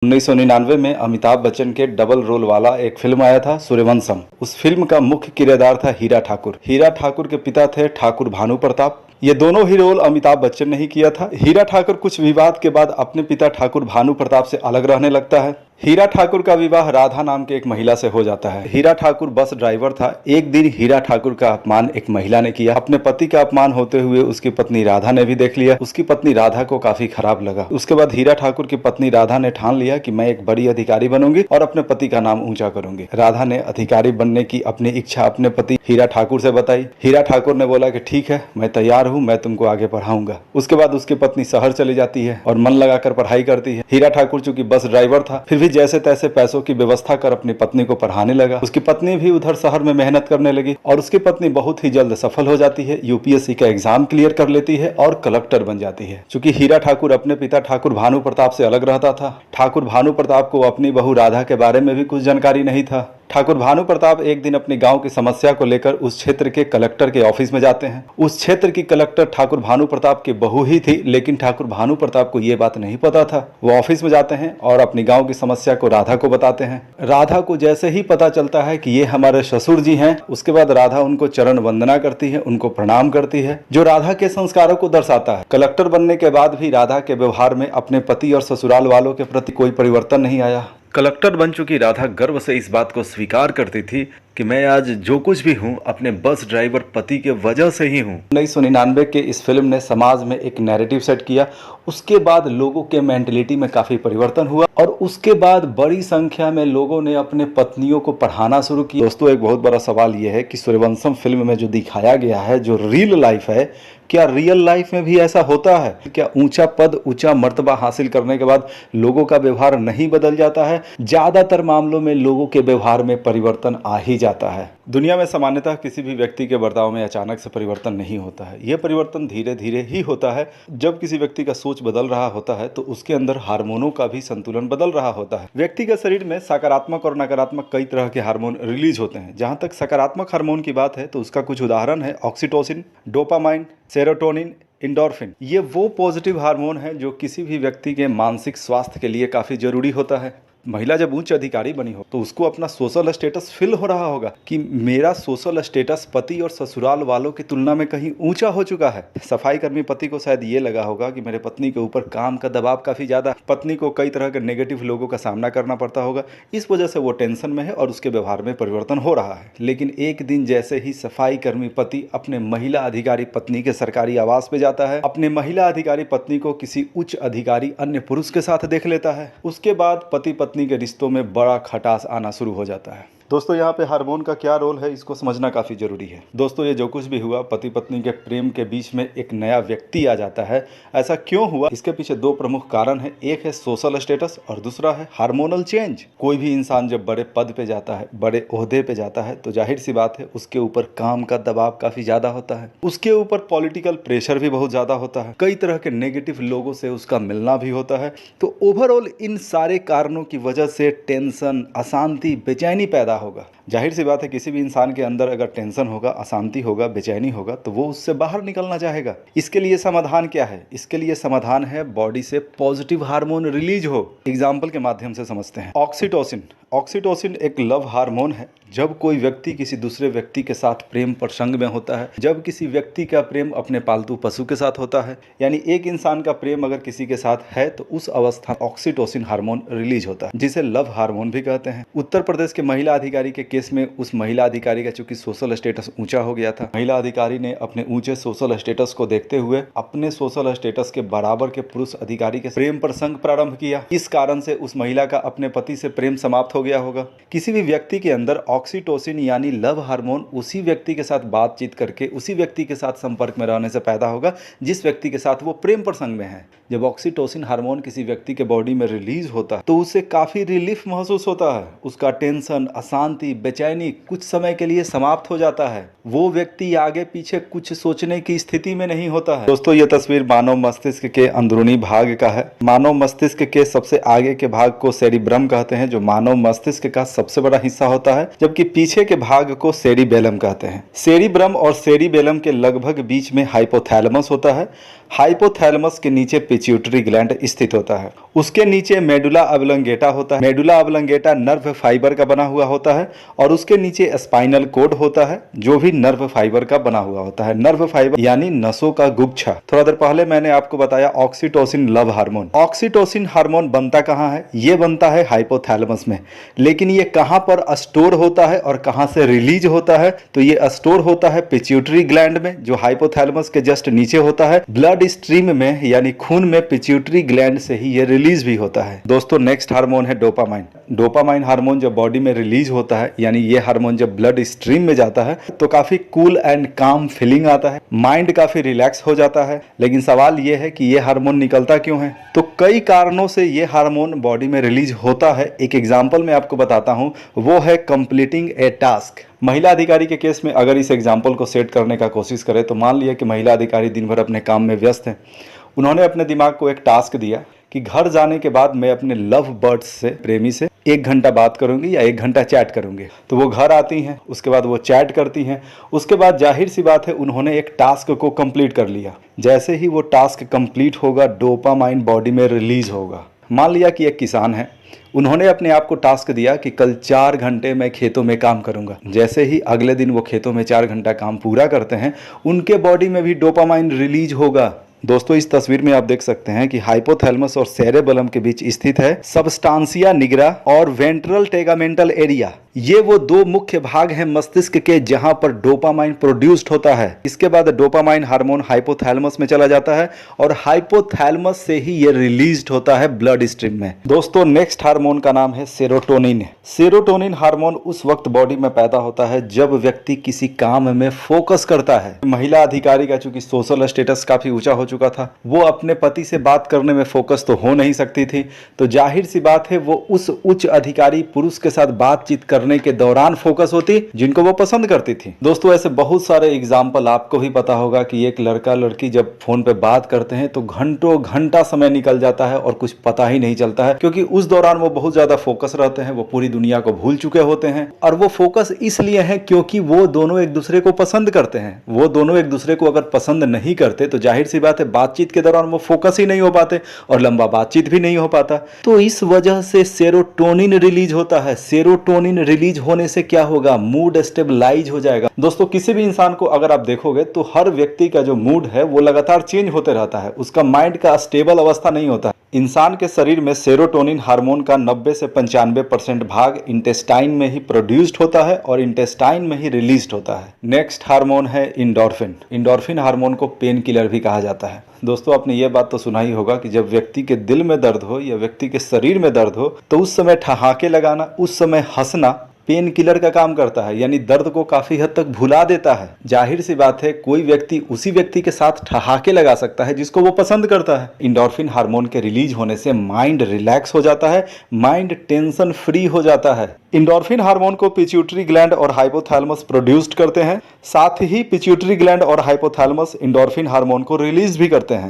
1999 में अमिताभ बच्चन के double role वाला एक फिल्म आया था सूर्यवंशम। उस फिल्म का मुख्य किरदार था हीरा ठाकुर। हीरा ठाकुर के पिता थे ठाकुर भानु प्रताप। ये दोनों ही रोल अमिताभ बच्चन ने ही किया था। हीरा ठाकुर कुछ विवाद के बाद अपने पिता ठाकुर भानु प्रताप से अलग रहने लगता है। हीरा ठाकुर का विवाह राधा नाम के एक महिला से हो जाता है। हीरा ठाकुर बस ड्राइवर था। एक दिन हीरा ठाकुर का अपमान एक महिला ने किया। अपने पति का अपमान होते हुए उसकी पत्नी राधा ने भी देख लिया। उसकी पत्नी राधा को काफी खराब लगा। उसके बाद हीरा ठाकुर की पत्नी राधा ने ठान लिया कि मैं एक बड़ी अधिकारी बनूंगी और अपने पति का नाम ऊंचा करूंगी। राधा ने अधिकारी बनने की अपनी इच्छा अपने पति हीरा ठाकुर से बताई। हीरा ठाकुर ने बोला कि ठीक है, मैं तैयार हूँ, मैं तुमको आगे पढ़ाऊंगा। उसके बाद उसकी पत्नी शहर चली जाती है और मन लगाकर पढ़ाई करती है। हीरा ठाकुर चूंकि बस ड्राइवर था, फिर भी जैसे तैसे पैसों की व्यवस्था कर अपनी पत्नी को पढ़ाने लगा। उसकी पत्नी भी उधर शहर में मेहनत करने लगी और उसकी पत्नी बहुत ही जल्द सफल हो जाती है। यूपीएससी का एग्जाम क्लियर कर लेती है और कलेक्टर बन जाती है। चूंकि हीरा ठाकुर अपने पिता ठाकुर भानु प्रताप से अलग रहता था, ठाकुर भानु प्रताप को अपनी बहू राधा के बारे में भी कुछ जानकारी नहीं था। ठाकुर भानु प्रताप एक दिन अपने गांव की समस्या को लेकर उस क्षेत्र के कलेक्टर के ऑफिस में जाते हैं। उस क्षेत्र की कलेक्टर ठाकुर भानु प्रताप की बहू ही थी, लेकिन ठाकुर भानु प्रताप को यह बात नहीं पता था। वो ऑफिस में जाते हैं और अपनी गांव की समस्या को राधा को बताते हैं। राधा को जैसे ही पता चलता है कि ये हमारे ससुर जी हैं, उसके बाद राधा उनको चरण वंदना करती है, उनको प्रणाम करती है, जो राधा के संस्कारों को दर्शाता है। कलेक्टर बनने के बाद भी राधा के व्यवहार में अपने पति और ससुराल वालों के प्रति कोई परिवर्तन नहीं आया। कलेक्टर बन चुकी राधा गर्व से इस बात को स्वीकार करती थी कि मैं आज जो कुछ भी हूँ अपने बस ड्राइवर पति के वजह से ही हूँ। 1999 के इस फिल्म ने समाज में एक नैरेटिव सेट किया। उसके बाद लोगों के मेंटलिटी में काफ़ी परिवर्तन हुआ और उसके बाद बड़ी संख्या में लोगों ने अपने पत्नियों को पढ़ाना शुरू किया। दोस्तों, एक बहुत बड़ा सवाल यह है कि सूर्यवंशम फिल्म में जो दिखाया गया है, जो रियल लाइफ है, क्या रियल लाइफ में भी ऐसा होता है? क्या ऊंचा पद, ऊंचा मर्तबा हासिल करने के बाद लोगों का व्यवहार नहीं बदल जाता है? ज्यादातर मामलों में लोगों के व्यवहार में परिवर्तन आ ही जाता है। दुनिया में सामान्यतः किसी भी व्यक्ति के बर्ताव में अचानक से परिवर्तन नहीं होता है। यह परिवर्तन धीरे धीरे ही होता है। जब किसी व्यक्ति का सोच बदल रहा होता है तो उसके अंदर हार्मोनों का भी संतुलन बदल रहा होता है। व्यक्ति के शरीर में सकारात्मक और नकारात्मक कई तरह के हार्मोन रिलीज होते हैं। जहां तक सकारात्मक हार्मोन की बात है तो उसका कुछ उदाहरण है ऑक्सीटोसिन, डोपामाइन, सेरोटोनिन, इंडोर्फिन। ये वो पॉजिटिव हार्मोन है जो किसी भी व्यक्ति के मानसिक स्वास्थ्य के लिए काफी जरूरी होता है। महिला जब उच्च अधिकारी बनी हो तो उसको अपना सोशल स्टेटस फील हो रहा होगा कि मेरा सोशल स्टेटस पति और ससुराल वालों की तुलना में कहीं ऊंचा हो चुका है। सफाई कर्मी पति को शायद ये लगा होगा कि मेरे पत्नी के ऊपर काम का दबाव काफी ज्यादा, पत्नी को कई तरह के नेगेटिव लोगों का सामना करना पड़ता होगा, इस वजह से वो टेंशन में है और उसके व्यवहार में परिवर्तन हो रहा है। लेकिन एक दिन जैसे ही सफाई कर्मी पति अपने महिला अधिकारी पत्नी के सरकारी आवास पे जाता है, अपने महिला अधिकारी पत्नी को किसी उच्च अधिकारी अन्य पुरुष के साथ देख लेता है, उसके बाद पति पत्नी के रिश्तों में बड़ा खटास आना शुरू हो जाता है। दोस्तों, यहाँ पे हार्मोन का क्या रोल है इसको समझना काफ़ी ज़रूरी है। दोस्तों, ये जो कुछ भी हुआ, पति पत्नी के प्रेम के बीच में एक नया व्यक्ति आ जाता है। ऐसा क्यों हुआ? इसके पीछे दो प्रमुख कारण है। एक है सोशल स्टेटस और दूसरा है हार्मोनल चेंज। कोई भी इंसान जब बड़े पद पे जाता है, बड़े ओहदे पे जाता है, तो जाहिर सी बात है उसके ऊपर काम का दबाव काफ़ी ज़्यादा होता है। उसके ऊपर पॉलिटिकल प्रेशर भी बहुत ज़्यादा होता है। कई तरह के नेगेटिव लोगों से उसका मिलना भी होता है। तो ओवरऑल इन सारे कारणों की वजह से टेंशन, अशांति, बेचैनी पैदा होगा। जाहिर सी बात है किसी भी इंसान के अंदर अगर टेंशन होगा, अशांति होगा, बेचैनी होगा तो वो उससे बाहर निकलना चाहेगा। इसके लिए समाधान क्या है? इसके लिए समाधान है बॉडी से पॉजिटिव हार्मोन रिलीज हो। एग्जाम्पल के माध्यम से समझते हैं। ऑक्सीटोसिन। ऑक्सीटोसिन एक लव हार्मोन है। जब कोई व्यक्ति किसी दूसरे व्यक्ति के साथ प्रेम प्रसंग में होता है, जब किसी व्यक्ति का प्रेम अपने पालतू पशु के साथ होता है, यानी एक इंसान का प्रेम अगर किसी के साथ है तो उस अवस्था में ऑक्सीटोसिन हार्मोन रिलीज होता है, जिसे लव हार्मोन भी कहते हैं। उत्तर प्रदेश के महिला अधिकारी के केस में उस महिला अधिकारी का चूंकि सोशल स्टेटस ऊंचा हो गया था, महिला अधिकारी ने अपने ऊंचे सोशल स्टेटस को देखते हुए अपने सोशल स्टेटस के बराबर के पुरुष अधिकारी के प्रेम प्रसंग प्रारंभ किया। इस कारण से उस महिला का अपने पति से प्रेम समाप्त हो गया होगा। किसी भी व्यक्ति के अंदर ऑक्सीटोसिन यानी लव हार्मोन उसी व्यक्ति के साथ बातचीत करके, उसी व्यक्ति के साथ संपर्क में रहने से पैदा होगा जिस व्यक्ति के साथ वो प्रेम प्रसंग में है। जब ऑक्सीटोसिन हार्मोन किसी व्यक्ति के बॉडी में रिलीज होता है तो उसे काफी रिलीफ महसूस होता है। उसका टेंशन, अशांति, बेचैनी कुछ समय के लिए समाप्त हो जाता है। वो व्यक्ति आगे पीछे कुछ सोचने की स्थिति में नहीं होता है। दोस्तों, ये तस्वीर मानव मस्तिष्क के अंदरूनी भाग का है। मानव मस्तिष्क के सबसे आगे के भाग को सेरिब्रम कहते हैं, जो मानव मस्तिष्क का सबसे बड़ा हिस्सा होता है, जबकि पीछे के भाग को सेरिबेलम कहते हैं। सेरिब्रम और सेरिबेलम के लगभग बीच में हाइपोथैलेमस होता है। हाइपोथैलेमस के नीचे पिट्यूटरी ग्लैंड स्थित होता है। उसके नीचे मेडुला ऑब्लोंगेटा होता है। मेडुला ऑब्लोंगेटा नर्व फाइबर का बना हुआ होता है और उसके नीचे स्पाइनल कोड होता है जो भी नर्व फाइबर का बना हुआ होता है। नर्व फाइबर यानी नसों का गुच्छा। थोड़ा देर पहले मैंने आपको बताया oxytocin love hormone. Oxytocin hormone बनता कहाँ है? ये बनता है हाइपोथैलेमस में। लेकिन ये कहाँ पर स्टोर होता है और कहाँ से रिलीज होता है? तो ये स्टोर होता है पिट्यूटरी ग्लैंड में जो हाइपोथैलेमस के जस्ट नीचे होता है। ब्लड स्ट्रीम में यानी खून में पिट्यूटरी ग्लैंड से ही ये रिलीज भी होता है। दोस्तों नेक्स्ट हार्मोन है डोपामाइन। डोपामाइन हार्मोन जब बॉडी में रिलीज होता है यानी ये हार्मोन जब ब्लड स्ट्रीम में जाता है तो काफी कूल एंड काम फीलिंग आता है, माइंड काफी रिलैक्स हो जाता है। लेकिन सवाल ये है कि ये हार्मोन निकलता क्यों है? तो कई कारणों से ये हार्मोन बॉडी में रिलीज होता है। एक एग्जांपल मैं आपको बताता हूं, वो है कंप्लीटिंग ए टास्क। महिला अधिकारी के केस में अगर इस एग्जाम्पल को सेट करने का कोशिश करें तो मान लिया कि महिला अधिकारी दिन भर अपने काम में व्यस्त हैं। उन्होंने अपने दिमाग को एक टास्क दिया कि घर जाने के बाद मैं अपने लव बर्ड्स से, प्रेमी से 1 घंटा बात करूंगी या 1 घंटा चैट करूंगी। तो वो घर आती हैं, उसके बाद वो चैट करती हैं। उसके बाद जाहिर सी बात है उन्होंने एक टास्क को कंप्लीट कर लिया। जैसे ही वो टास्क कंप्लीट होगा डोपामाइन बॉडी में रिलीज होगा। मान लिया कि एक किसान है, उन्होंने अपने आप को टास्क दिया कि कल 4 घंटे मैं खेतों में काम करूंगा। जैसे ही अगले दिन वो खेतों में 4 घंटा काम पूरा करते हैं उनके बॉडी में भी डोपामाइन रिलीज होगा। दोस्तों इस तस्वीर में आप देख सकते हैं कि हाइपोथैलेमस और सेरेबेलम के बीच स्थित है सबस्टांसिया निग्रा और वेंट्रल टेगामेंटल एरिया। ये वो 2 मुख्य भाग हैं मस्तिष्क के जहां पर डोपामाइन प्रोड्यूस्ड होता है। इसके बाद डोपामाइन हार्मोन हाइपोथैलेमस में चला जाता है और हाइपोथैलेमस से ही ये रिलीज्ड होता है ब्लड स्ट्रीम में। दोस्तों नेक्स्ट हार्मोन का नाम है सेरोटोनिन। सेरोटोनिन हार्मोन उस वक्त बॉडी में पैदा होता है जब व्यक्ति किसी काम में फोकस करता है। महिला अधिकारी का चूंकि सोशल स्टेटस काफी ऊंचा हो चुका था, वो अपने पति से बात करने में फोकस तो हो नहीं सकती थी, तो जाहिर सी बात है वो उस उच्च अधिकारी पुरुष के साथ बातचीत करने के दौरान फोकस होती जिनको वो पसंद करती थी। दोस्तों ऐसे बहुत सारे एग्जाम्पल आपको भी पता होगा कि एक लड़का लड़की जब फोन पे बात करते हैं तो घंटों घंटा समय निकल जाता है और कुछ पता ही नहीं चलता है, क्योंकि उस दौरान वो बहुत ज्यादा फोकस रहते हैं, वो पूरी दुनिया को भूल चुके होते हैं। और वो फोकस इसलिए है क्योंकि वो दोनों एक दूसरे को पसंद करते हैं। वो दोनों एक दूसरे को अगर पसंद नहीं करते तो जाहिर सी बात है बातचीत के दौरान वो फोकस ही नहीं हो पाते और लंबा बातचीत भी नहीं हो पाता। तो इस वजह से सेरोटोनिन रिलीज होता है। सेरोटोनिन रिलीज होने से क्या होगा? मूड स्टेबलाइज हो जाएगा। दोस्तों किसी भी इंसान को अगर आप देखोगे तो हर व्यक्ति का जो मूड है वो लगातार चेंज होते रहता है, उसका माइंड का स्टेबल अवस्था नहीं होता है। इंसान के शरीर में सेरोटोनिन हार्मोन का 90 से 95% भाग इंटेस्टाइन में ही प्रोड्यूस्ड होता है और इंटेस्टाइन में ही रिलीज्ड होता है। नेक्स्ट हार्मोन है इंडोर्फिन। इंडोर्फिन हार्मोन को पेन किलर भी कहा जाता है। दोस्तों आपने ये बात तो सुना ही होगा कि जब व्यक्ति के दिल में दर्द हो या व्यक्ति के शरीर में दर्द हो तो उस समय ठहाके लगाना, उस समय हंसना पेन किलर का काम करता है, यानी दर्द को काफी हद तक भुला देता है। जाहिर सी बात है कोई व्यक्ति उसी व्यक्ति के साथ ठहाके लगा सकता है जिसको वो पसंद करता है। इंडोर्फिन हार्मोन के रिलीज होने से माइंड रिलैक्स हो जाता है, माइंड टेंशन फ्री हो जाता है। इंडोर्फिन हार्मोन को पिट्यूटरी ग्लैंड और हाइपोथैलेमस प्रोड्यूस्ड करते हैं, साथ ही पिट्यूटरी ग्लैंड और हाइपोथैलेमस इंडोर्फिन हार्मोन को रिलीज भी करते हैं।